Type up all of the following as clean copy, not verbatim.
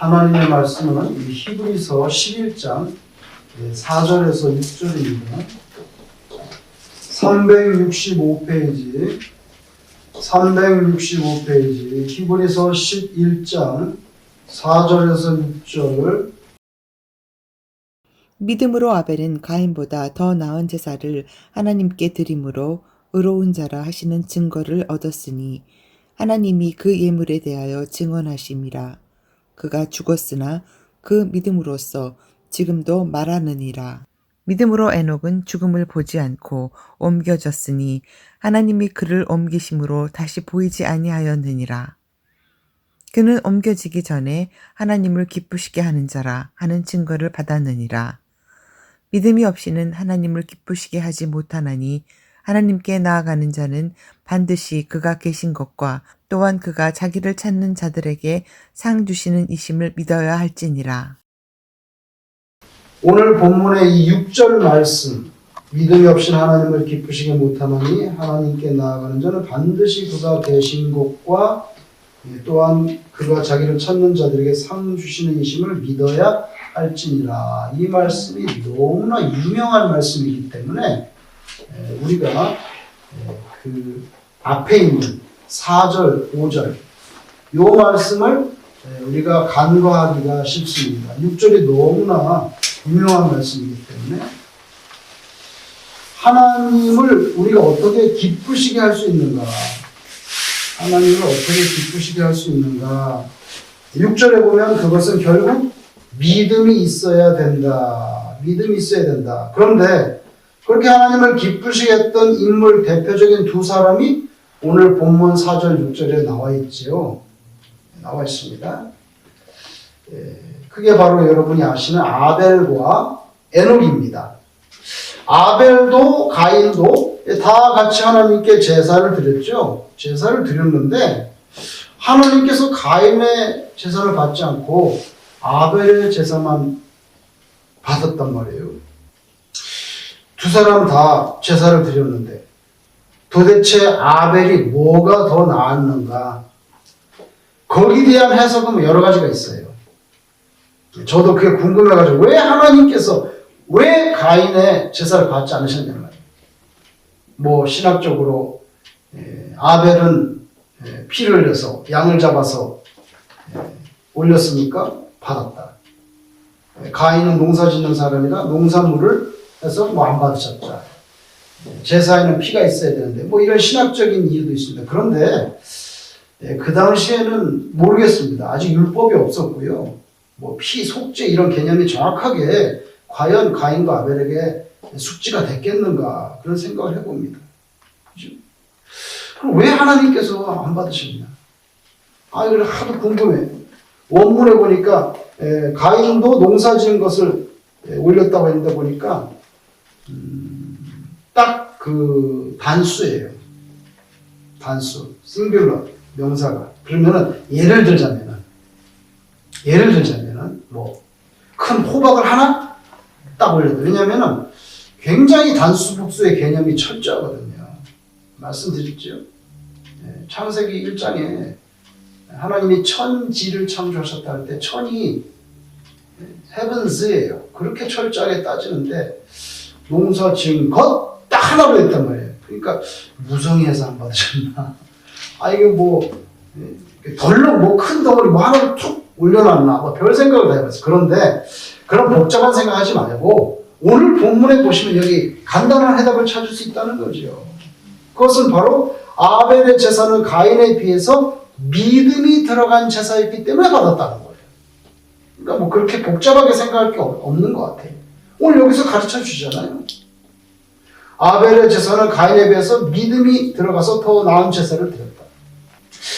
하나님의 말씀은 히브리서 11장 4절에서 6절입니다. 365페이지 히브리서 11장 4절에서 6절. 믿음으로 아벨은 가인보다 더 나은 제사를 하나님께 드림으로 의로운 자라 하시는 증거를 얻었으니 하나님이 그 예물에 대하여 증언하심이라. 그가 죽었으나 그 믿음으로써 지금도 말하느니라. 믿음으로 에녹은 죽음을 보지 않고 옮겨졌으니 하나님이 그를 옮기심으로 다시 보이지 아니하였느니라. 그는 옮겨지기 전에 하나님을 기쁘시게 하는 자라 하는 증거를 받았느니라. 믿음이 없이는 하나님을 기쁘시게 하지 못하나니 하나님께 나아가는 자는 반드시 그가 계신 것과 또한 그가 자기를 찾는 자들에게 상 주시는 이심을 믿어야 할지니라. 오늘 본문의 이 6절 말씀, 믿음이 없이는 하나님을 기쁘시게 못하나니 하나님께 나아가는 자는 반드시 그가 계신 것과 또한 그가 자기를 찾는 자들에게 상 주시는 이심을 믿어야 할지니라. 이 말씀이 너무나 유명한 말씀이기 때문에 우리가 그 앞에 있는 4절, 5절 이 말씀을 우리가 간과하기가 쉽습니다. 6절이 너무나 유명한 말씀이기 때문에 하나님을 우리가 어떻게 기쁘시게 할 수 있는가? 하나님을 어떻게 기쁘시게 할 수 있는가? 6절에 보면 그것은 결국 믿음이 있어야 된다. 믿음이 있어야 된다. 그런데 그렇게 하나님을 기쁘시게 했던 인물 대표적인 두 사람이 오늘 본문 4절, 6절에 나와 있지요. 나와 있습니다. 그게 바로 여러분이 아시는 아벨과 에녹입니다. 아벨도 가인도 다 같이 하나님께 제사를 드렸죠. 제사를 드렸는데 하나님께서 가인의 제사를 받지 않고 아벨의 제사만 받았단 말이에요. 두 사람 다 제사를 드렸는데 도대체 아벨이 뭐가 더 나았는가? 거기에 대한 해석은 여러 가지가 있어요. 저도 그게 궁금해가지고 왜 하나님께서 왜 가인의 제사를 받지 않으셨냐는 말이에요. 뭐 신학적으로 아벨은 피를 흘려서 양을 잡아서 올렸으니까 받았다. 가인은 농사 짓는 사람이라 농산물을 해서 뭐 안 받으셨다. 제사에는 피가 있어야 되는데 뭐 이런 신학적인 이유도 있습니다. 그런데 그 당시에는 모르겠습니다. 아직 율법이 없었고요. 뭐 피, 속죄 이런 개념이 정확하게 과연 가인과 아벨에게 숙지가 됐겠는가 그런 생각을 해봅니다. 그죠? 그럼 왜 하나님께서 안 받으셨냐? 이거 하도 궁금해. 원문에 보니까 가인도 농사 지은 것을 올렸다고 했는데 보니까 딱 그 단수예요. 단수, 싱귤러 명사가. 그러면은 예를 들자면은 뭐 큰 호박을 하나 딱 올려도, 왜냐면은 굉장히 단수 복수의 개념이 철저하거든요. 말씀드렸죠. 창세기 1장에 하나님이 천지를 창조하셨다 할 때 천이 헤븐스예요. 그렇게 철저하게 따지는데 농사 지은 것 딱 하나로 했단 말이에요. 그러니까 무성의해서 안 받으셨나? 이게 뭐 덜렁 뭐 큰 덩어리 뭐 하나를 툭 올려놨나? 뭐 별 생각을 다 해봤어요. 그런데 그런 복잡한 생각하지 말고 오늘 본문에 보시면 여기 간단한 해답을 찾을 수 있다는 거죠. 그것은 바로 아벨의 제사는 가인에 비해서 믿음이 들어간 제사였기 때문에 받았다는 거예요. 그러니까 뭐 그렇게 복잡하게 생각할 게 없는 것 같아요. 오늘 여기서 가르쳐 주잖아요. 아벨의 제사는 가인에 비해서 믿음이 들어가서 더 나은 제사를 드렸다.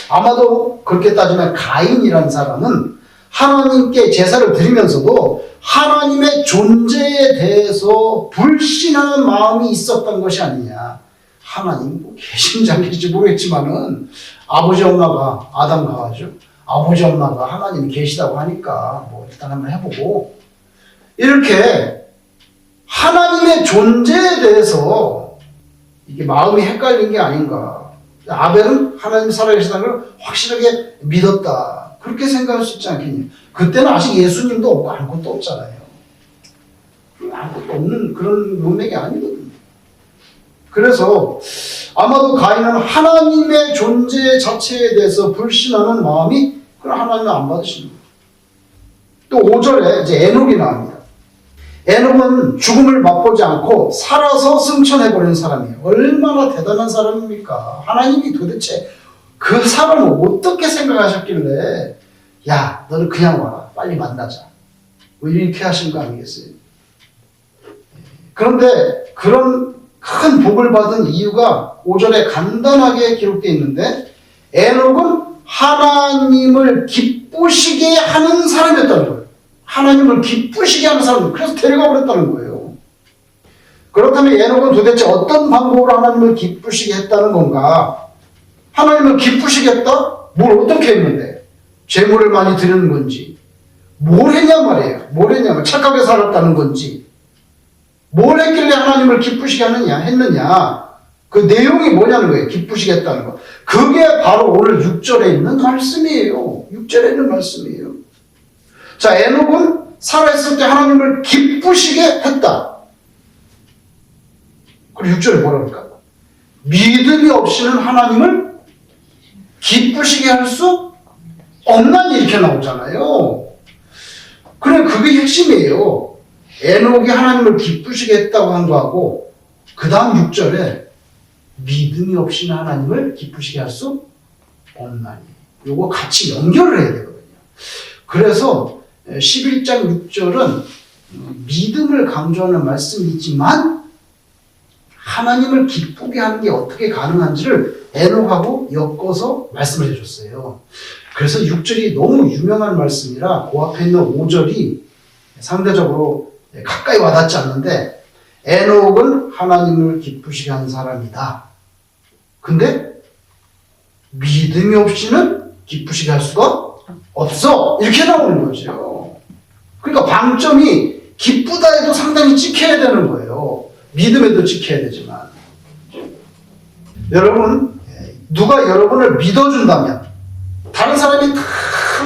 아마도 그렇게 따지면 가인이라는 사람은 하나님께 제사를 드리면서도 하나님의 존재에 대해서 불신하는 마음이 있었던 것이 아니냐. 하나님 뭐 계신지 안 계신지 모르겠지만은 아버지 엄마가 아담 가가지고 아버지 엄마가 하나님이 계시다고 하니까 뭐 일단 한번 해보고 이렇게 하나님의 존재에 대해서 이게 마음이 헷갈린 게 아닌가. 아벨은 하나님 살아계시다는 걸 확실하게 믿었다. 그렇게 생각할 수 있지 않겠냐. 그때는 아직 예수님도 없고 아무것도 없잖아요. 아무것도 없는 그런 문맥이 아니거든요. 그래서 아마도 가인은 하나님의 존재 자체에 대해서 불신하는 마음이 그럼 하나님을 안 받으시는 거예요. 또 5절에 이제 에녹이 나옵니다. 에녹은 죽음을 맛보지 않고 살아서 승천해버린 사람이에요. 얼마나 대단한 사람입니까? 하나님이 도대체 그 사람을 어떻게 생각하셨길래 야 너는 그냥 와라 빨리 만나자 뭐 이렇게 하신 거 아니겠어요? 그런데 그런 큰 복을 받은 이유가 5절에 간단하게 기록되어 있는데 에녹은 하나님을 기쁘시게 하는 사람이었다는 거예요. 하나님을 기쁘시게 하는 사람, 그래서 데려가 버렸다는 거예요. 그렇다면 에녹은 도대체 어떤 방법으로 하나님을 기쁘시게 했다는 건가? 하나님을 기쁘시게 했다? 뭘 어떻게 했는데? 재물을 많이 드리는 건지 뭘 했냐 말이에요. 뭘 했냐면 착하게 살았다는 건지 뭘 했길래 하나님을 기쁘시게 했느냐 그 내용이 뭐냐는 거예요. 기쁘시게 했다는 거. 그게 바로 오늘 6절에 있는 말씀이에요. 6절에 있는 말씀이에요. 자, 에녹은 살아있을 때 하나님을 기쁘시게 했다. 그리고 6절에 뭐라 그럴까? 믿음이 없이는 하나님을 기쁘시게 할 수 없나니 이렇게 나오잖아요. 그래, 그게 핵심이에요. 에녹이 하나님을 기쁘시게 했다고 한 거하고 그 다음 6절에 믿음이 없이는 하나님을 기쁘시게 할 수 없나니 요거 같이 연결을 해야 되거든요. 그래서 11장 6절은 믿음을 강조하는 말씀이지만 하나님을 기쁘게 하는 게 어떻게 가능한지를 에녹하고 엮어서 말씀을 해줬어요. 그래서 6절이 너무 유명한 말씀이라 그 앞에 있는 5절이 상대적으로 가까이 와닿지 않는데 에녹은 하나님을 기쁘시게 한 사람이다. 근데 믿음이 없이는 기쁘시게 할 수가 없어. 이렇게 나오는 거죠. 그러니까 방점이 기쁘다 해도 상당히 찍혀야 되는 거예요. 믿음에도 찍혀야 되지만. 여러분, 누가 여러분을 믿어준다면 다른 사람이 다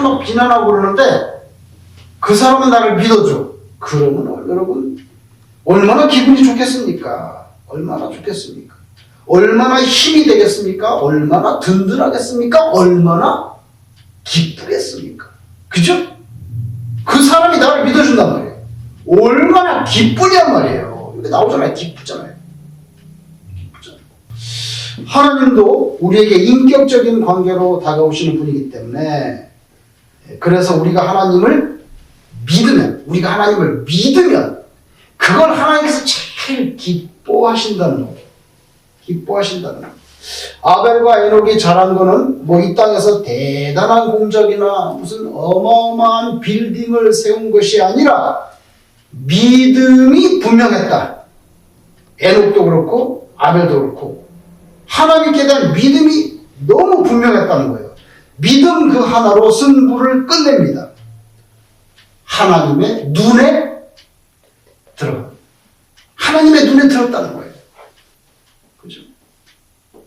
막 비난하고 그러는데 그 사람은 나를 믿어줘. 그러면 여러분 얼마나 기분이 좋겠습니까? 얼마나 좋겠습니까? 얼마나 힘이 되겠습니까? 얼마나 든든하겠습니까? 얼마나 기쁘겠습니까? 그죠? 그 사람이 나를 믿어준단 말이에요. 얼마나 기쁘냔 말이에요. 이렇게 나오잖아요. 기쁘잖아요. 기쁘잖아요. 하나님도 우리에게 인격적인 관계로 다가오시는 분이기 때문에 그래서 우리가 하나님을 믿으면 그걸 하나님께서 제일 기뻐하신다는 거예요. 기뻐하신다는 거예요. 아벨과 에녹이 잘한 거는 뭐 이 땅에서 대단한 공적이나 무슨 어마어마한 빌딩을 세운 것이 아니라 믿음이 분명했다. 에녹도 그렇고 아벨도 그렇고 하나님께 대한 믿음이 너무 분명했다는 거예요. 믿음 그 하나로 승부를 끝냅니다. 하나님의 눈에 들어갑니다. 하나님의 눈에 들었다는 거예요. 그죠?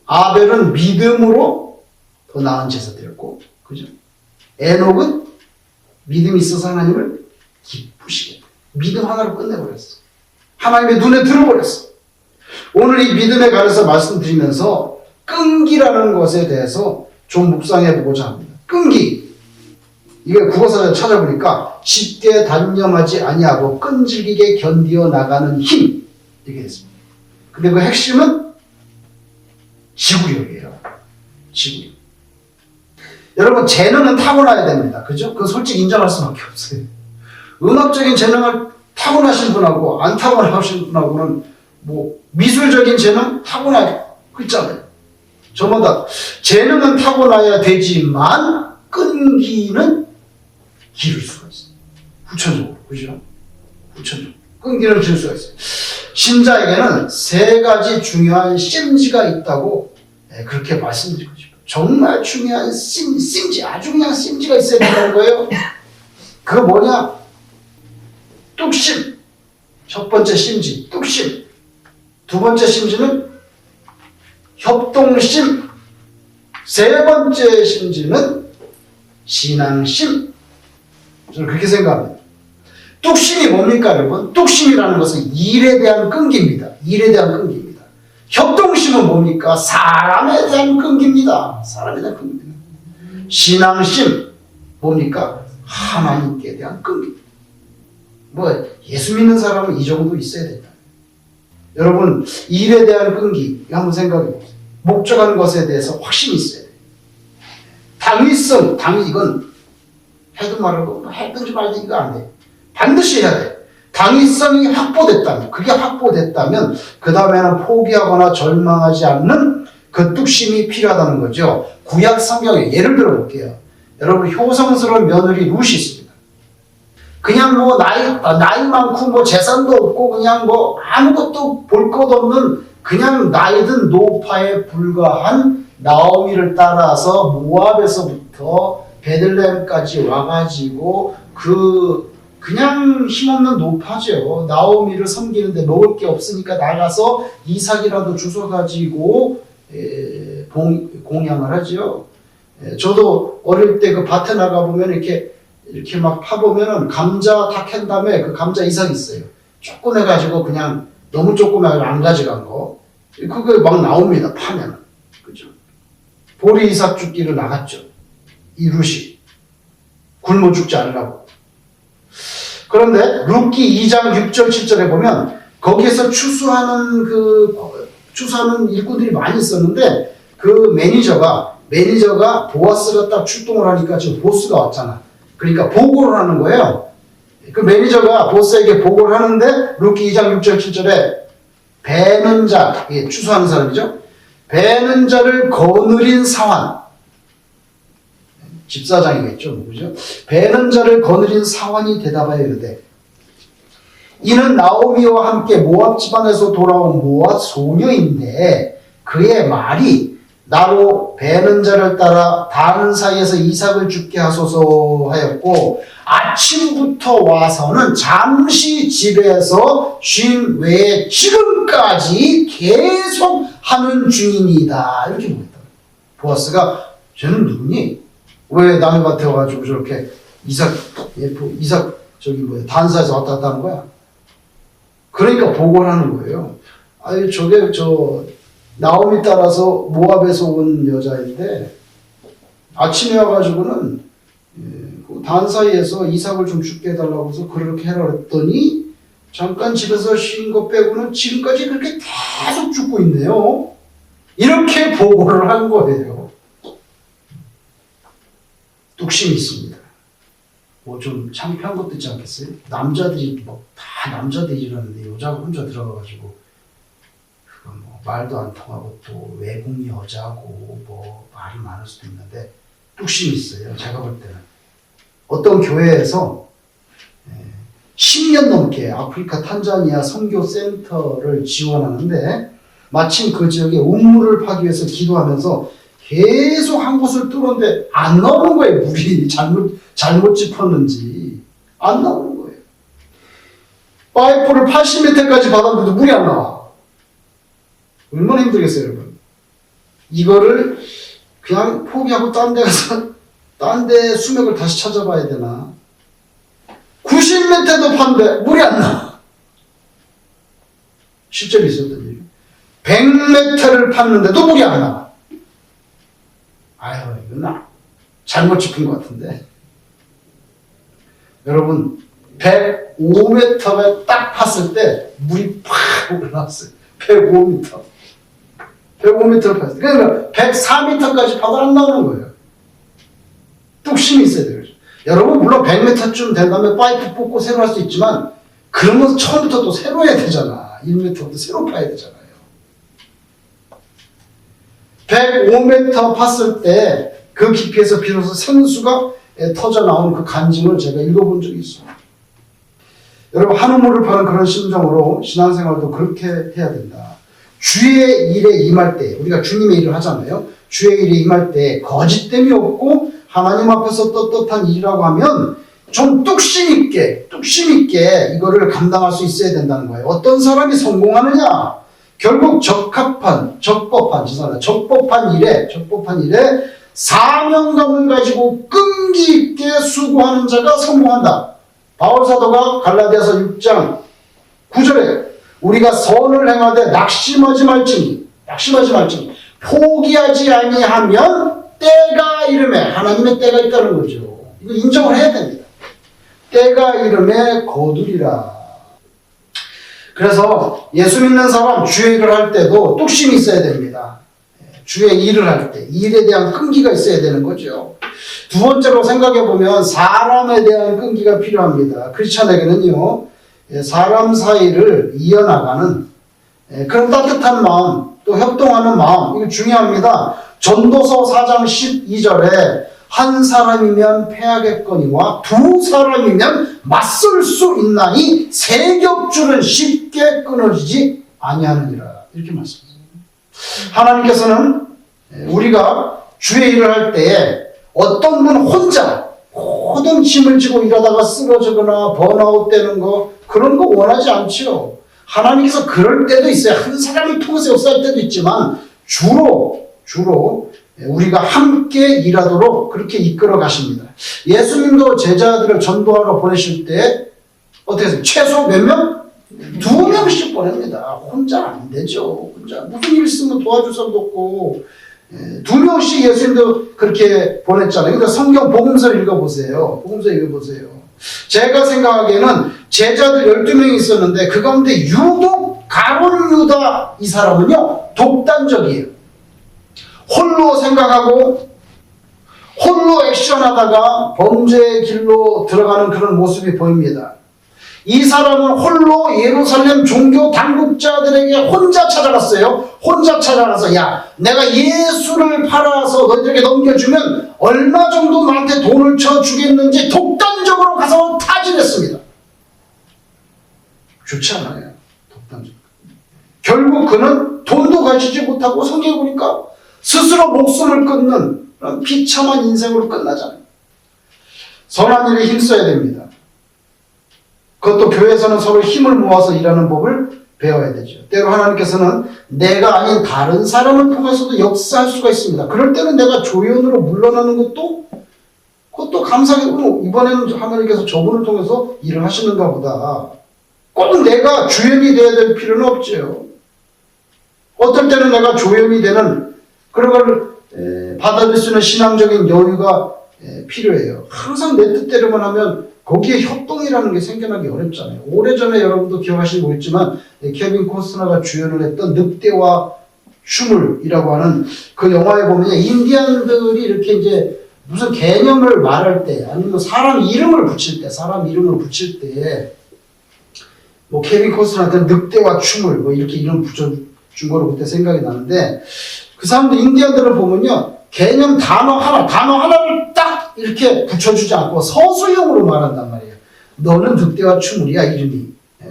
아벨은 믿음으로 더 나은 제사 드렸고, 그죠? 에녹은 믿음이 있어서 하나님을 기쁘시게 믿음 하나로 끝내버렸어. 하나님의 눈에 들어버렸어. 오늘 이 믿음에 관해서 말씀드리면서 끈기라는 것에 대해서 좀 묵상해 보고자 합니다. 끈기. 이거 국어사전에 찾아보니까 쉽게 단념하지 아니하고 끈질기게 견디어 나가는 힘. 이렇게 됐습니다. 근데 그 핵심은 지구력이에요. 지구력. 여러분, 재능은 타고나야 됩니다. 그죠? 그건 솔직히 인정할 수밖에 없어요. 음악적인 재능을 타고나신 분하고 안 타고나신 분하고는 뭐 미술적인 재능 타고나야 있잖아요. 저마다 재능은 타고나야 되지만 끈기는 기를 수가 있어요. 후천적으로. 그죠? 후천적으로. 끈기를 기를 수가 있어요. 신자에게는 세 가지 중요한 심지가 있다고 그렇게 말씀드리고 싶어요. 정말 중요한 심지, 아주 그냥 심지가 있어야 된다는 거예요. 그거 뭐냐? 뚝심. 첫 번째 심지, 뚝심. 두 번째 심지는 협동심. 세 번째 심지는 신앙심. 저는 그렇게 생각합니다. 뚝심이 뭡니까, 여러분? 뚝심이라는 것은 일에 대한 끈기입니다. 일에 대한 끈기입니다. 협동심은 뭡니까? 사람에 대한 끈기입니다. 사람에 대한 끈기입니다. 신앙심 뭡니까? 하나님께 대한 끈기. 뭐 예수 믿는 사람은 이 정도 있어야 된다. 여러분, 일에 대한 끈기 한번 생각해 보세요. 목적한 것에 대해서 확신이 있어야 돼요. 당위성, 이건 해도 말하고 해든지 말든지 이거 안 돼요. 반드시 해야 돼요. 당위성이 확보됐다면, 그게 확보됐다면 그 다음에는 포기하거나 절망하지 않는 그 뚝심이 필요하다는 거죠. 구약 성경에 예를 들어 볼게요. 여러분, 효성스러운 며느리 룻이 있습니다. 그냥 뭐 나이 많고 뭐 재산도 없고 그냥 뭐 아무것도 볼 것 없는 그냥 나이든 노파에 불과한 나오미를 따라서 모압에서부터 베들레헴까지 와가지고 그냥 힘없는 노파죠. 나오미를 섬기는데 먹을 게 없으니까 나가서 이삭이라도 주워가지고 공양을 하죠. 저도 어릴 때 그 밭에 나가보면 이렇게 막 파보면은 감자 다 캔 다음에 그 감자 이삭 있어요. 조그매가지고 그냥 너무 조그매가지고 안 가져간 거. 그게 막 나옵니다. 파면. 그죠. 보리 이삭 죽기를 나갔죠. 이 룻이. 굶어 죽지 않으라고. 그런데 룻기 2장 6절 7절에 보면 거기에서 추수하는 일꾼들이 많이 있었는데 그 매니저가 보아스가 딱 출동을 하니까 지금 보스가 왔잖아. 그러니까 보고를 하는 거예요. 그 매니저가 보스에게 보고를 하는데 룻기 2장 6절 7절에 배는 자, 추수하는 사람이죠. 배는 자를 거느린 사환. 집사장이겠죠. 그죠? 배는 자를 거느린 사환이 대답하여 이르되 이는 나오미와 함께 모압 집안에서 돌아온 모압 소녀인데 그의 말이 나로 배는 자를 따라 다른 사이에서 이삭을 죽게 하소서 하였고 아침부터 와서는 잠시 집에서 쉰 외에 지금까지 계속 하는 중이니다. 이렇게 보였다. 보아스가 쟤는 누구니? 왜 남의 밭에 와가지고 저렇게 이삭 단사에서 왔다 갔다 하는 거야? 그러니까 보고를 하는 거예요. 아니 저게 나오미 따라서 모압에서 온 여자인데 아침에 와가지고는 단 사이에서 이삭을 좀 죽게 해달라고 해서 그렇게 해라 그랬더니 잠깐 집에서 쉰 거 빼고는 지금까지 그렇게 계속 죽고 있네요. 이렇게 보고를 한 거예요. 뚝심이 있습니다. 뭐 좀 창피한 것도 있지 않겠어요? 남자들이 다 남자들이 일하는데 여자가 혼자 들어가가지고 뭐 말도 안 통하고 또 외국 여자고 뭐 말이 많을 수도 있는데 뚝심이 있어요. 제가 볼 때는 어떤 교회에서 10년 넘게 아프리카 탄자니아 선교센터를 지원하는데 마침 그 지역에 우물을 파기 위해서 기도하면서 계속 한 곳을 뚫었는데 안 나오는 거예요. 물이 잘못 짚었는지 안 나오는 거예요. 파이프를 80m까지 받았는데도 물이 안 나와. 얼마나 힘들겠어요, 여러분. 이거를 그냥 포기하고 딴 데 가서 딴 데 수맥을 다시 찾아봐야 되나. 90m도 판데 물이 안 나와. 실제로 있었던 일. 100m를 팠는데도 물이 안 나와. 아유, 이건 잘못 짚은 것 같은데. 여러분, 105m에 딱 팠을 때 물이 팍 올라왔어요. 105m. 105m를 팠어요. 그러니까 104m까지 파도 안 나오는 거예요. 뚝심이 있어야 돼요. 여러분, 물론 100m쯤 된 다음에 파이프 뽑고 새로 할 수 있지만, 그러면 처음부터 또 새로 해야 되잖아. 1m부터 새로 파야 되잖아요. 105m 팠을 때 그 깊이에서 비로소 생수가 터져 나온 그 간증을 제가 읽어본 적이 있어요. 여러분, 한 우물을 파는 그런 심정으로 신앙생활도 그렇게 해야 된다. 주의 일에 임할 때, 우리가 주님의 일을 하잖아요. 주의 일에 임할 때 거짓됨이 없고 하나님 앞에서 떳떳한 일이라고 하면 좀 뚝심 있게 이거를 감당할 수 있어야 된다는 거예요. 어떤 사람이 성공하느냐? 결국 적법한 일에 사명감을 가지고 끈기 있게 수고하는 자가 성공한다. 바울 사도가 갈라디아서 6장 9절에 우리가 선을 행하되 낙심하지 말지니 포기하지 아니하면 때가 이름에, 하나님의 때가 있다는 거죠. 이거 인정을 해야 됩니다. 때가 이름에 거두리라. 그래서 예수 믿는 사람 주의 일을 할 때도 뚝심이 있어야 됩니다. 주의 일을 할 때 일에 대한 끈기가 있어야 되는 거죠. 두 번째로 생각해 보면 사람에 대한 끈기가 필요합니다. 크리스찬에게는요, 사람 사이를 이어나가는 그런 따뜻한 마음, 또 협동하는 마음, 이거 중요합니다. 전도서 4장 12절에 한 사람이면 패하겠거니와 두 사람이면 맞설 수 있나니 세 겹줄은 쉽게 끊어지지 아니하느니라. 이렇게 말씀합니다. 하나님께서는 우리가 주의 일을 할 때에 어떤 분 혼자 모든 짐을 지고 일하다가 쓰러지거나 번아웃 되는 거, 그런 거 원하지 않지요. 하나님께서 그럴 때도 있어요. 한 사람을 통해서 역사할 때도 있지만 주로 우리가 함께 일하도록 그렇게 이끌어 가십니다. 예수님도 제자들을 전도하러 보내실 때 어떻게 했어요? 최소 몇 명? 2명씩 보냅니다. 혼자 안 되죠. 혼자 무슨 일 있으면 도와줄 사람도 없고 2명씩 예수님도 그렇게 보냈잖아요. 그러니까 성경 복음서를 읽어보세요. 제가 생각하기에는 제자들 12명이 있었는데 그 가운데 유독 가룟 유다 이 사람은요 독단적이에요. 홀로 생각하고 홀로 액션하다가 범죄의 길로 들어가는 그런 모습이 보입니다. 이 사람은 홀로 예루살렘 종교 당국자들에게 혼자 찾아갔어요. 혼자 찾아가서 야, 내가 예수를 팔아서 너희들에게 넘겨주면 얼마 정도 나한테 돈을 쳐주겠는지 독단적으로 가서 타진했습니다. 좋지 않아요. 독단적. 결국 그는 돈도 가지지 못하고 성경에 보니까 스스로 목숨을 끊는 그런 비참한 인생으로 끝나잖아요. 선한 일에 힘써야 됩니다. 그것도 교회에서는 서로 힘을 모아서 일하는 법을 배워야 되죠. 때로 하나님께서는 내가 아닌 다른 사람을 통해서도 역사할 수가 있습니다. 그럴 때는 내가 조연으로 물러나는 그것도 감사하게 이번에는 하나님께서 저분을 통해서 일을 하시는가 보다. 꼭 내가 주연이 되어야 될 필요는 없죠. 어떨 때는 내가 조연이 되는 그런 걸 받아들일 수 있는 신앙적인 여유가 필요해요. 항상 내 뜻대로만 하면 거기에 협동이라는 게 생겨나기 어렵잖아요. 오래전에 여러분도 기억하시는 거 있지만 케빈 코스너가 주연을 했던 늑대와 춤을이라고 하는 그 영화에 보면 인디안들이 이렇게 이제 무슨 개념을 말할 때 아니면 사람 이름을 붙일 때 뭐 케빈 코스너한테 늑대와 춤을 뭐 이렇게 이름 붙여준 거로 그때 생각이 나는데 그 사람들 인디안들을 보면요 개념 단어 하나를 딱 이렇게 붙여주지 않고 서술형으로 말한단 말이에요. 너는 늑대와 춤을이야 이름이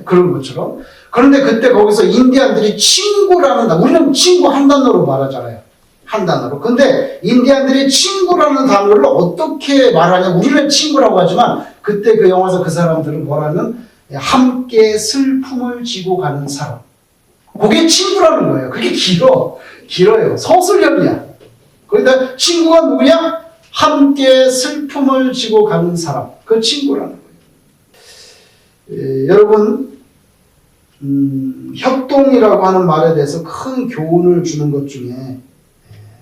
그런 것처럼. 그런데 그때 거기서 인디안들이 친구라는 우리는 친구 한 단어로 말하잖아요. 한 단어로. 근데 인디안들이 친구라는 단어를 어떻게 말하냐. 우리는 친구라고 하지만 그때 그 영화에서 그 사람들은 뭐라면 함께 슬픔을 지고 가는 사람. 그게 친구라는 거예요. 그게 길어요. 서술형이야. 거기다 친구가 누구냐? 함께 슬픔을 지고 가는 사람. 그 친구라는 거예요. 여러분, 협동이라고 하는 말에 대해서 큰 교훈을 주는 것 중에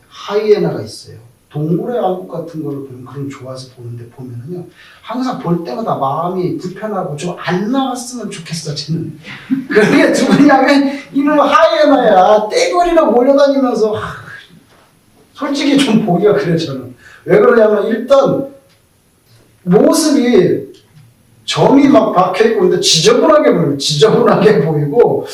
하이에나가 있어요. 동물의 왕국 같은 거를 보면 그런 좋아서 보는데 보면은요, 항상 볼 때마다 마음이 불편하고 좀 안 나왔으면 좋겠어, 쟤는. 그게 누구냐면 이놈 하이에나야. 떼거리로 몰려다니면서 솔직히 좀 보기가 그래 저는. 왜 그러냐면 일단 모습이 점이 막 박혀있고 근데 지저분하게 보이고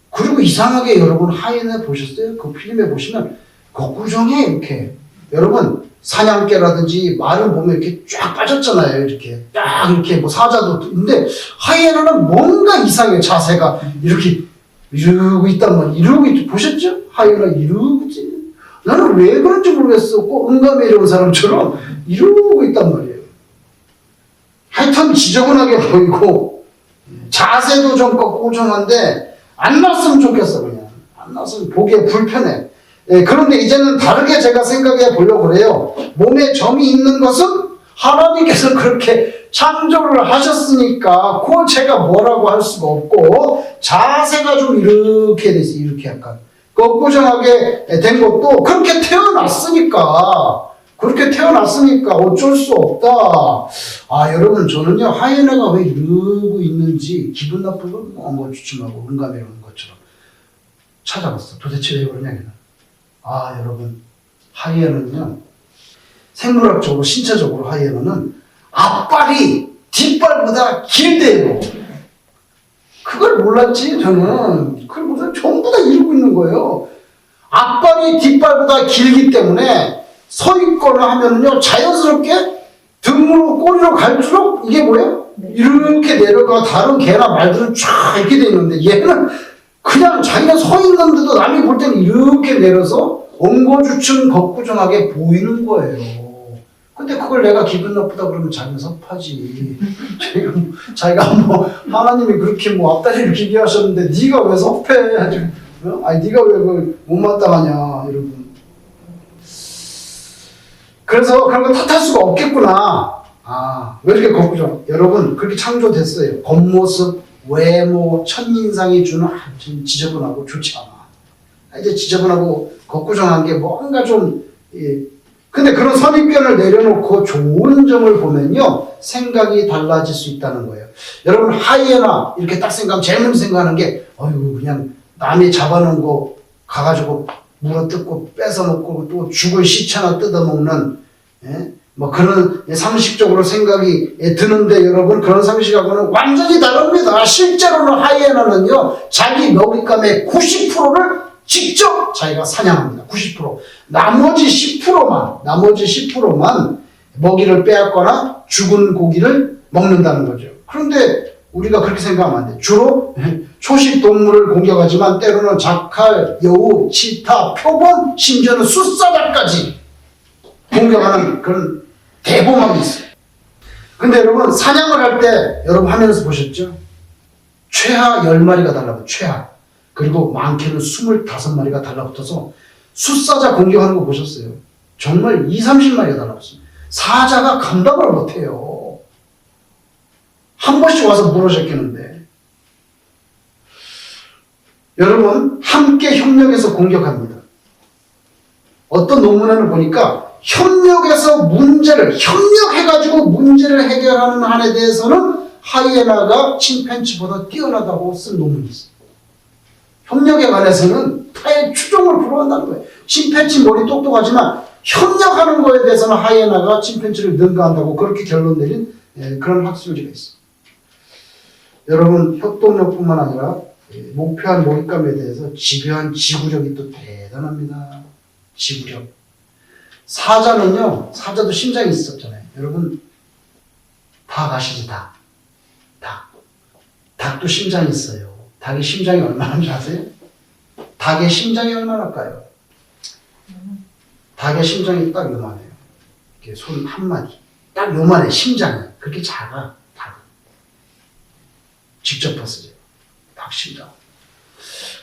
그리고 이상하게 여러분 하이에나 보셨어요? 그 필름에 보시면 거구정해 이렇게. 여러분 사냥개라든지 말은 보면 이렇게 쫙 빠졌잖아요. 이렇게 딱 이렇게 뭐 사자도. 근데 하이에나는 뭔가 이상해. 자세가 이렇게 이러고 있단 말이에요. 이러고 보셨죠? 하이에나 이러고 있지. 나는 왜 그런지 모르겠어. 꼭 응감에 이런 사람처럼 이러고 있단 말이에요. 하여튼 지저분하게 보이고 자세도 좀 꼬정한데 안 났으면 좋겠어. 그냥 안 났으면 보기에 불편해. 그런데 이제는 다르게 제가 생각해 보려고 그래요. 몸에 점이 있는 것은 하나님께서 그렇게 창조를 하셨으니까 그걸 제가 뭐라고 할 수가 없고, 자세가 좀 이렇게 돼 있어요. 이렇게 약간 꺾구정하게 된 것도 그렇게 태어났으니까 어쩔 수 없다. 여러분, 저는요, 하이에나가 왜 이러고 있는지 기분 나쁘고 뭐 주춤하고 응감해 오는 것처럼 찾아봤어. 도대체 왜 그러냐. 여러분, 하이에나는요, 생물학적으로, 신체적으로 하이에나는 앞발이 뒷발보다 길대요. 그걸 몰랐지, 저는. 그걸 몰라. 전부 다 이러고 있는 거예요. 앞발이 뒷발보다 길기 때문에 서 있거나 하면은요, 자연스럽게 등으로, 꼬리로 갈수록 이게 뭐예요? 이렇게 내려가. 다른 개나 말들은 쫙 이렇게 돼 있는데, 얘는 그냥 자기가 서 있는데도 남이 볼 때는 이렇게 내려서 엉거주춤 걷구정하게 보이는 거예요. 근데 그걸 내가 기분 나쁘다 그러면 자기는 섭하지. 자기가 뭐 하나님이 그렇게 뭐 앞다리를 길게 하셨는데 네가 왜 섭해? 네가 왜 그걸 못마땅하냐, 여러분. 그래서 그런 거 탓할 수가 없겠구나. 왜 이렇게 걷구정? 여러분, 그렇게 창조됐어요. 겉모습, 외모, 첫인상이 주는 아주 지저분하고 좋지 않아. 이제 지저분하고 겉구정한 게 뭔가 좀, 근데 그런 선입견을 내려놓고 좋은 점을 보면요, 생각이 달라질 수 있다는 거예요. 여러분, 하이에나 이렇게 딱 생각하면 제일 먼저 생각하는 게, 그냥 남이 잡아놓은 거 가가지고 물어뜯고 뺏어먹고 또 죽을 시체나 뜯어먹는, 뭐 그런 상식적으로 생각이 드는데, 여러분, 그런 상식하고는 완전히 다릅니다. 실제로는 하이에나는요, 자기 먹잇감의 90%를 직접 자기가 사냥합니다. 90%. 나머지 10%만 먹이를 빼앗거나 죽은 고기를 먹는다는 거죠. 그런데 우리가 그렇게 생각하면 안 돼. 주로 초식 동물을 공격하지만 때로는 자칼, 여우, 치타, 표범, 심지어는 숫사자까지 공격하는 그런 대범함이 있어요. 근데 여러분, 사냥을 할 때 여러분 화면에서 보셨죠? 최하 10마리가 달라붙어요. 최하. 그리고 많게는 25마리가 달라붙어서 숫사자 공격하는 거 보셨어요? 정말 20-30마리가 달라붙습니다. 사자가 감당을 못해요. 한 번씩 와서 물어제끼는데. 여러분, 함께 협력해서 공격합니다. 어떤 논문에는 보니까 협력해가지고 문제를 해결하는 한에 대해서는 하이에나가 침팬지보다 뛰어나다고 쓴 논문이 있어요. 협력에 관해서는 타의 추종을 불허한다는 거예요. 침팬지 머리 똑똑하지만 협력하는 거에 대해서는 하이에나가 침팬지를 능가한다고 그렇게 결론 내린 그런 학술지가 있어요. 여러분, 협동력뿐만 아니라 목표한 먹잇감에 대해서 집요한 지구력이 또 대단합니다. 지구력. 사자는요, 사자도 심장이 있었잖아요. 여러분, 닭 아시죠? 닭. 닭도 심장이 있어요. 닭의 심장이 얼마나인지 아세요? 닭의 심장이 얼마나일까요? 닭의 심장이 딱 요만해요. 이렇게 손 한 마디. 딱 요만해, 심장이. 그렇게 작아, 닭. 직접 봤어요. 닭 심장.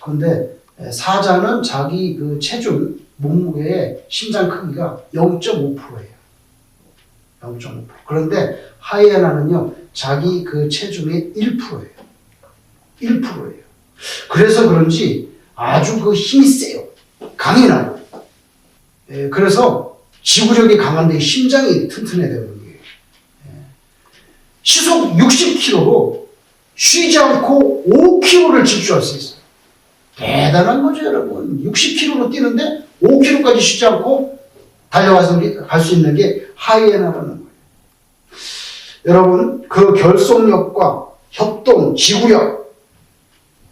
그런데 사자는 자기 그 체중, 몸무게의 심장 크기가 0.5%예요. 0.5%. 그런데 하이에나는요, 자기 그 체중의 1%예요. 1%예요. 그래서 그런지 아주 그 힘이 세요. 강인하고. 그래서 지구력이 강한데 심장이 튼튼해야 되는 거예요. 시속 60km로 쉬지 않고 5km를 질주할 수 있어요. 대단한 거죠, 여러분. 60km로 뛰는데 5km까지 쉬지 않고 달려가서 갈 수 있는 게 하이에나라는 거예요. 여러분, 그 결속력과 협동, 지구력,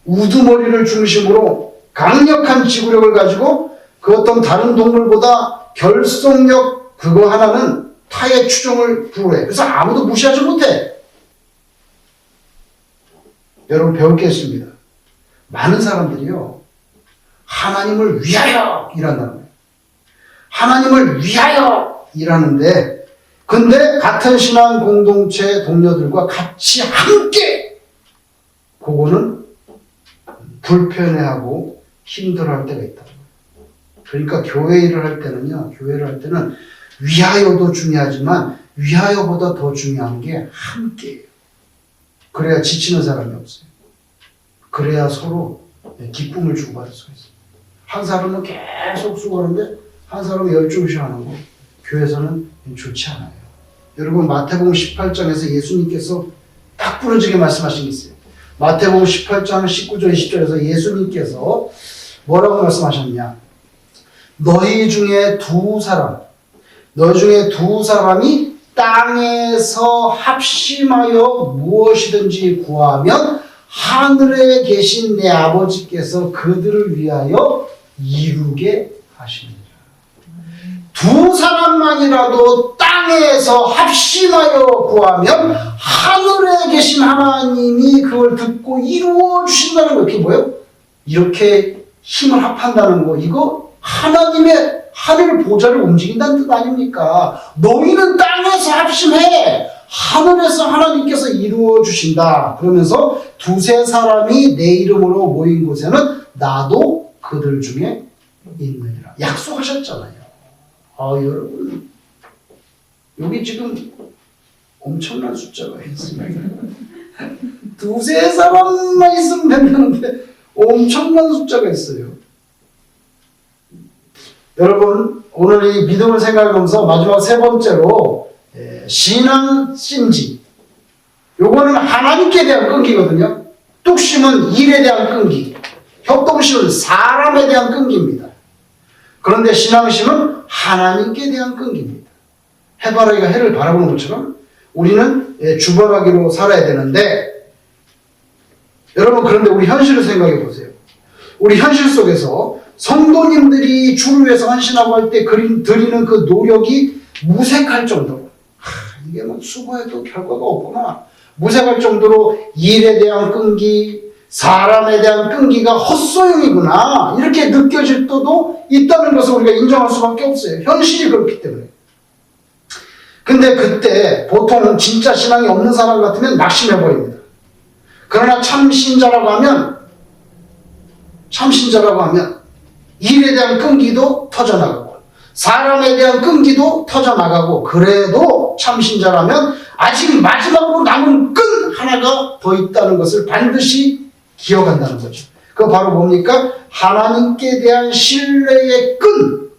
우두머리를 중심으로 강력한 지구력을 가지고 그 어떤 다른 동물보다 결속력 그거 하나는 타의 추종을 불허해. 그래서 아무도 무시하지 못해. 여러분, 배울 게 있습니다. 많은 사람들이요, 하나님을 위하여 일한다는 거예요. 하나님을 위하여 일하는데, 근데 같은 신앙 공동체 동료들과 같이 함께 그거는 불편해하고 힘들어할 때가 있다. 그러니까 교회 일을 할 때는요, 교회를 할 때는 위하여도 중요하지만 위하여보다 더 중요한 게 함께예요. 그래야 지치는 사람이 없어요. 그래야 서로 기쁨을 주고받을 수가 있어요. 한 사람은 계속 수고하는데 한 사람은 열중시 하는 거, 교회에서는 좋지 않아요. 여러분, 마태복음 18장에서 예수님께서 딱 부러지게 말씀하신 게 있어요. 마태복음 18장 19절 20절에서 예수님께서 뭐라고 말씀하셨냐? 너희 중에 두 사람이 땅에서 합심하여 무엇이든지 구하면 하늘에 계신 내 아버지께서 그들을 위하여 이루게 하시느니라. 두 사람만이라도 땅에서 합심하여 구하면 하늘에 계신 하나님이 그걸 듣고 이루어 주신다는 거. 그게 뭐예요? 이렇게 힘을 합한다는 거. 이거 하나님의 하늘 보좌를 움직인다는 뜻 아닙니까? 너희는 땅에서 합심해. 하늘에서 하나님께서 이루어 주신다. 그러면서 두세 사람이 내 이름으로 모인 곳에는 나도 그들 중에 있느니라. 약속하셨잖아요. 여러분, 여기 지금 엄청난 숫자가 있습니다. 두세 사람만 있으면 된다는데 엄청난 숫자가 있어요. 여러분, 오늘 이 믿음을 생각하면서 마지막 세 번째로 신앙 심지. 요거는 하나님께 대한 끈기거든요. 뚝심은 일에 대한 끈기, 협동심은 사람에 대한 끈기입니다. 그런데 신앙심은 하나님께 대한 끈기입니다. 해바라기가 해를 바라보는 것처럼 우리는 주바라기로 살아야 되는데, 여러분, 그런데 우리 현실을 생각해 보세요. 우리 현실 속에서 성도님들이 주를 위해서 헌신하고 할 때 드리는 그 노력이 무색할 정도로, 이게 뭐 수고해도 결과가 없구나, 무색할 정도로 일에 대한 끈기, 사람에 대한 끈기가 헛소용이구나, 이렇게 느껴질 때도 있다는 것을 우리가 인정할 수밖에 없어요. 현실이 그렇기 때문에. 근데 그때 보통 진짜 신앙이 없는 사람 같으면 낙심해버립니다. 그러나 참 신자라고 하면 일에 대한 끈기도 터져나가고 사람에 대한 끈기도 터져나가고, 그래도 참신자라면 아직 마지막으로 남은 끈 하나가 더 있다는 것을 반드시 기억한다는 거죠. 그거 바로 뭡니까? 하나님께 대한 신뢰의 끈,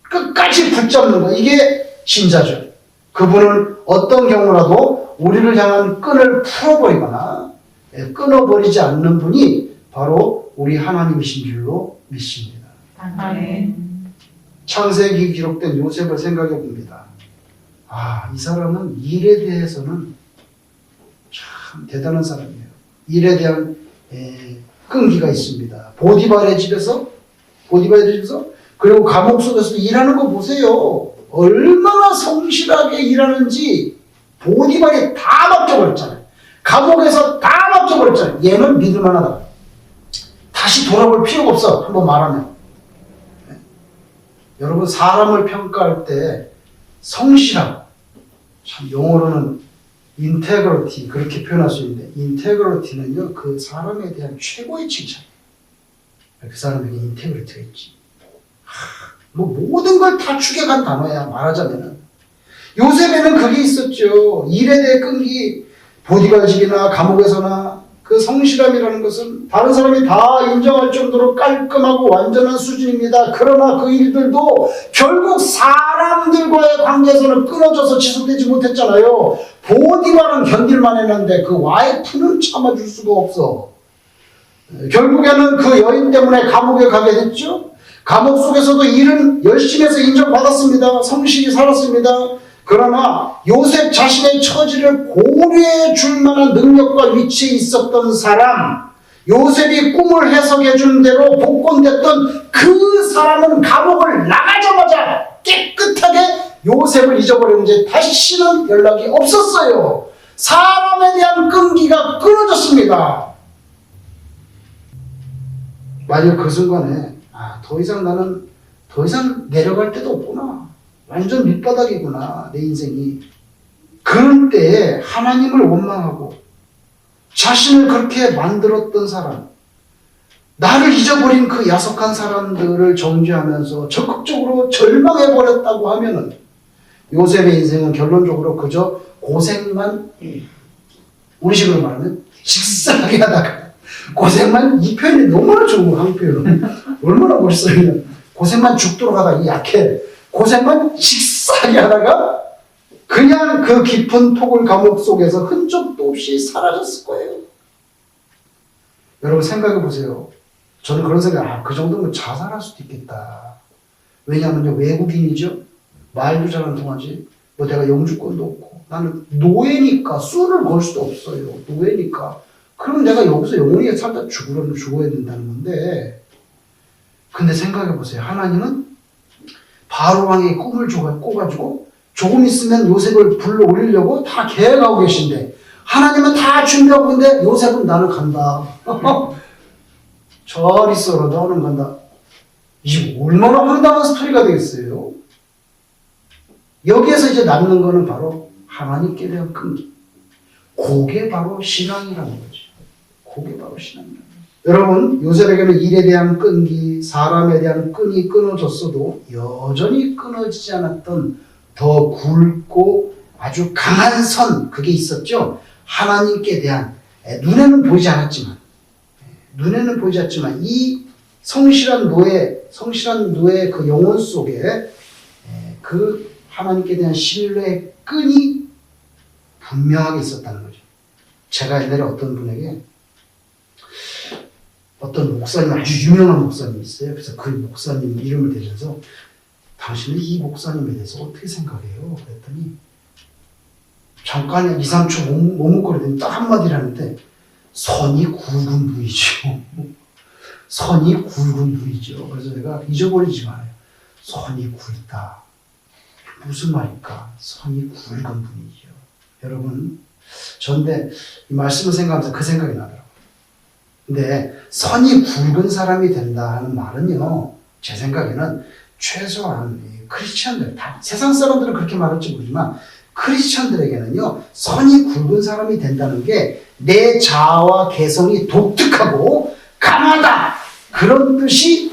끝까지 붙잡는 거. 이게 신자죠. 그분은 어떤 경우라도 우리를 향한 끈을 풀어버리거나 끊어버리지 않는 분이 바로 우리 하나님이신 줄로 믿습니다. 아멘. 창세기 기록된 요셉을 생각해 봅니다. 이 사람은 일에 대해서는 참 대단한 사람이에요. 일에 대한 끈기가 있습니다. 보디발의 집에서 그리고 감옥 속에서 일하는 거 보세요. 얼마나 성실하게 일하는지 보디발이 다 맡겨버렸잖아요. 감옥에서 다 맡겨버렸잖아요. 얘는 믿을만하다. 다시 돌아볼 필요가 없어. 한번 말하면. 여러분, 사람을 평가할 때 성실함, 참 영어로는 integrity 그렇게 표현할 수 있는데, integrity는요 그 사람에 대한 최고의 칭찬. 그 사람에게 인테그리티가 있지. 뭐 모든 걸 다 추격한 단어야, 말하자면은. 요셉에는 그게 있었죠. 일에 대해 끈기. 보디발 집이나 감옥에서나 그 성실함이라는 것은 다른 사람이 다 인정할 정도로 깔끔하고 완전한 수준입니다. 그러나 그 일들도 결국 사람들과의 관계에서는 끊어져서 지속되지 못했잖아요. 보디발은 견딜만 했는데 그 와이프는 참아줄 수가 없어. 결국에는 그 여인 때문에 감옥에 가게 됐죠. 감옥 속에서도 일은 열심히 해서 인정받았습니다. 성실히 살았습니다. 그러나 요셉 자신의 처지를 고려해 줄 만한 능력과 위치에 있었던 사람, 요셉이 꿈을 해석해 준 대로 복권됐던 그 사람은 감옥을 나가자마자 깨끗하게 요셉을 잊어버렸는지 다시는 연락이 없었어요. 사람에 대한 끈기가 끊어졌습니다. 만약 그 순간에 더 이상 내려갈 데도 없구나, 완전 밑바닥이구나 내 인생이, 그럴 때 하나님을 원망하고 자신을 그렇게 만들었던 사람, 나를 잊어버린 그 야속한 사람들을 정죄하면서 적극적으로 절망해버렸다고 하면은 요셉의 인생은 결론적으로 그저 고생만, 우리식으로 말하면 식상하게 하다가 고생만, 이 표현이 너무나 좋은 거, 한 표현. 얼마나 멋있어요. 고생만 죽도록 하다가 이 약해. 고생만 식상하게 하다가 그냥 그 깊은 토굴 감옥 속에서 흔적도 없이 사라졌을 거예요. 여러분 생각해 보세요. 저는 그런 생각, 그 정도면 자살할 수도 있겠다. 왜냐하면 외국인이죠. 말도 잘 안 통하지. 뭐 내가 영주권도 없고 나는 노예니까 술을 걸 수도 없어요. 노예니까. 그럼 내가 여기서 영원히 살다 죽으려면 죽어야 된다는 건데, 근데 생각해 보세요. 하나님은 바로 왕의 꿈을 꿔가지고 조금 있으면 요셉을 불러 올리려고 다 계획하고 계신데, 하나님은 다 준비하고 있는데 요셉은 나는 간다. 잘 있어라, 나는 간다. 이게 얼마나 황당한 스토리가 되겠어요. 여기에서 이제 남는 거는 바로 하나님께 대한 끈기. 그게 바로 신앙이라는 거죠. 그게 바로 신앙이라는 거죠. 여러분, 요셉에게는 일에 대한 끈기, 사람에 대한 끈이 끊어졌어도 여전히 끊어지지 않았던 더 굵고 아주 강한 선, 그게 있었죠. 하나님께 대한, 눈에는 보이지 않았지만 이 성실한 노예 그 영혼 속에 그 하나님께 대한 신뢰의 끈이 분명하게 있었다는 거죠. 제가 옛날에 어떤 분에게, 어떤 목사님, 아주 유명한 목사님이 있어요. 그래서 그 목사님 이름을 대면서 당신은 이 목사님에 대해서 어떻게 생각해요? 그랬더니 잠깐 2, 3초 머뭇거리더니 딱 한마디를 하는데, 선이 굵은 분이죠. 선이 굵은 분이죠. 그래서 내가 잊어버리지 말아요. 선이 굵다. 무슨 말일까? 선이 굵은 분이죠. 여러분, 전데 이 말씀을 생각하면서 그 생각이 나더라고요. 근데 선이 굵은 사람이 된다 하는 말은요, 제 생각에는 최소한 크리스찬들, 다 세상 사람들은 그렇게 말할지 모르지만 크리스찬들에게는요, 선이 굵은 사람이 된다는 게 내 자아와 개성이 독특하고 강하다, 그런 뜻이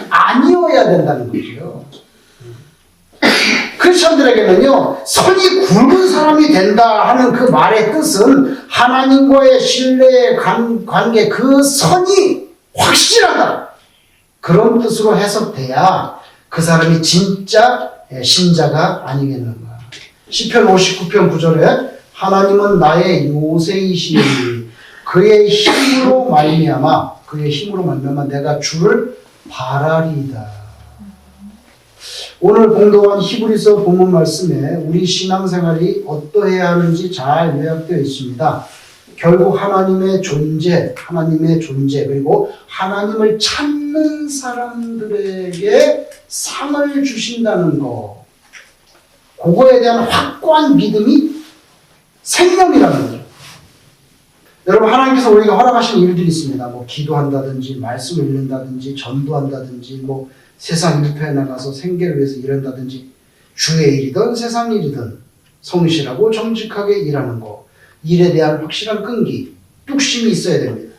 아니어야 된다는 거죠. 크리스천들에게는요, 선이 굵은 사람이 된다 하는 그 말의 뜻은 하나님과의 신뢰의 관계, 그 선이 확실하다, 그런 뜻으로 해석돼야 그 사람이 진짜 신자가 아니겠는가. 시편 59편 9절에 하나님은 나의 요새이시니 그의 힘으로 말미암아 내가 주를 바라리이다. 오늘 공독한 히브리서 본문 말씀에 우리 신앙생활이 어떠해야 하는지 잘 요약되어 있습니다. 결국 하나님의 존재, 그리고 하나님을 찾는 사람들에게 상을 주신다는 거, 그거에 대한 확고한 믿음이 생명이라는 거죠. 여러분, 하나님께서 우리가 허락하신 일들이 있습니다. 뭐 기도한다든지, 말씀을 읽는다든지, 전도한다든지, 뭐 세상 일터에 나가서 생계를 위해서 일한다든지, 주의 일이든 세상 일이든 성실하고 정직하게 일하는 거, 일에 대한 확실한 끈기, 뚝심이 있어야 됩니다.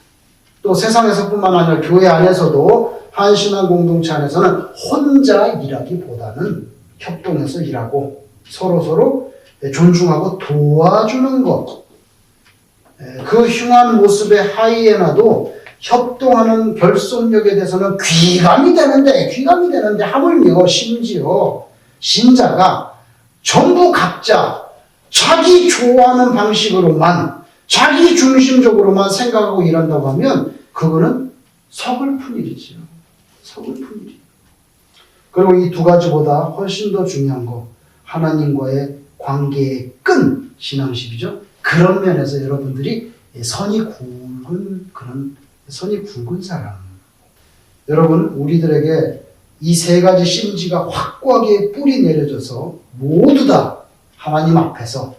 또 세상에서뿐만 아니라 교회 안에서도 한신한 공동체 안에서는 혼자 일하기보다는 협동해서 일하고 서로 존중하고 도와주는 것, 그 흉한 모습의 하이에나도 협동하는 결속력에 대해서는 귀감이 되는데 하물며 심지어 신자가 전부 각자 자기 좋아하는 방식으로만, 자기 중심적으로만 생각하고 일한다고 하면 그거는 서글픈 일이죠. 서글픈 일이에요. 그리고 이 두 가지보다 훨씬 더 중요한 거, 하나님과의 관계의 끈, 신앙식이죠. 그런 면에서 여러분들이 선이 굵은 사람. 여러분, 우리들에게 이 세 가지 심지가 확고하게 뿌리 내려져서 모두 다 하나님 앞에서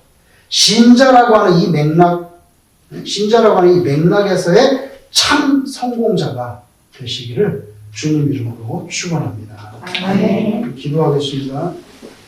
신자라고 하는 이 맥락에서의 참 성공자가 되시기를 주님 이름으로 축원합니다. 아멘. 기도하겠습니다.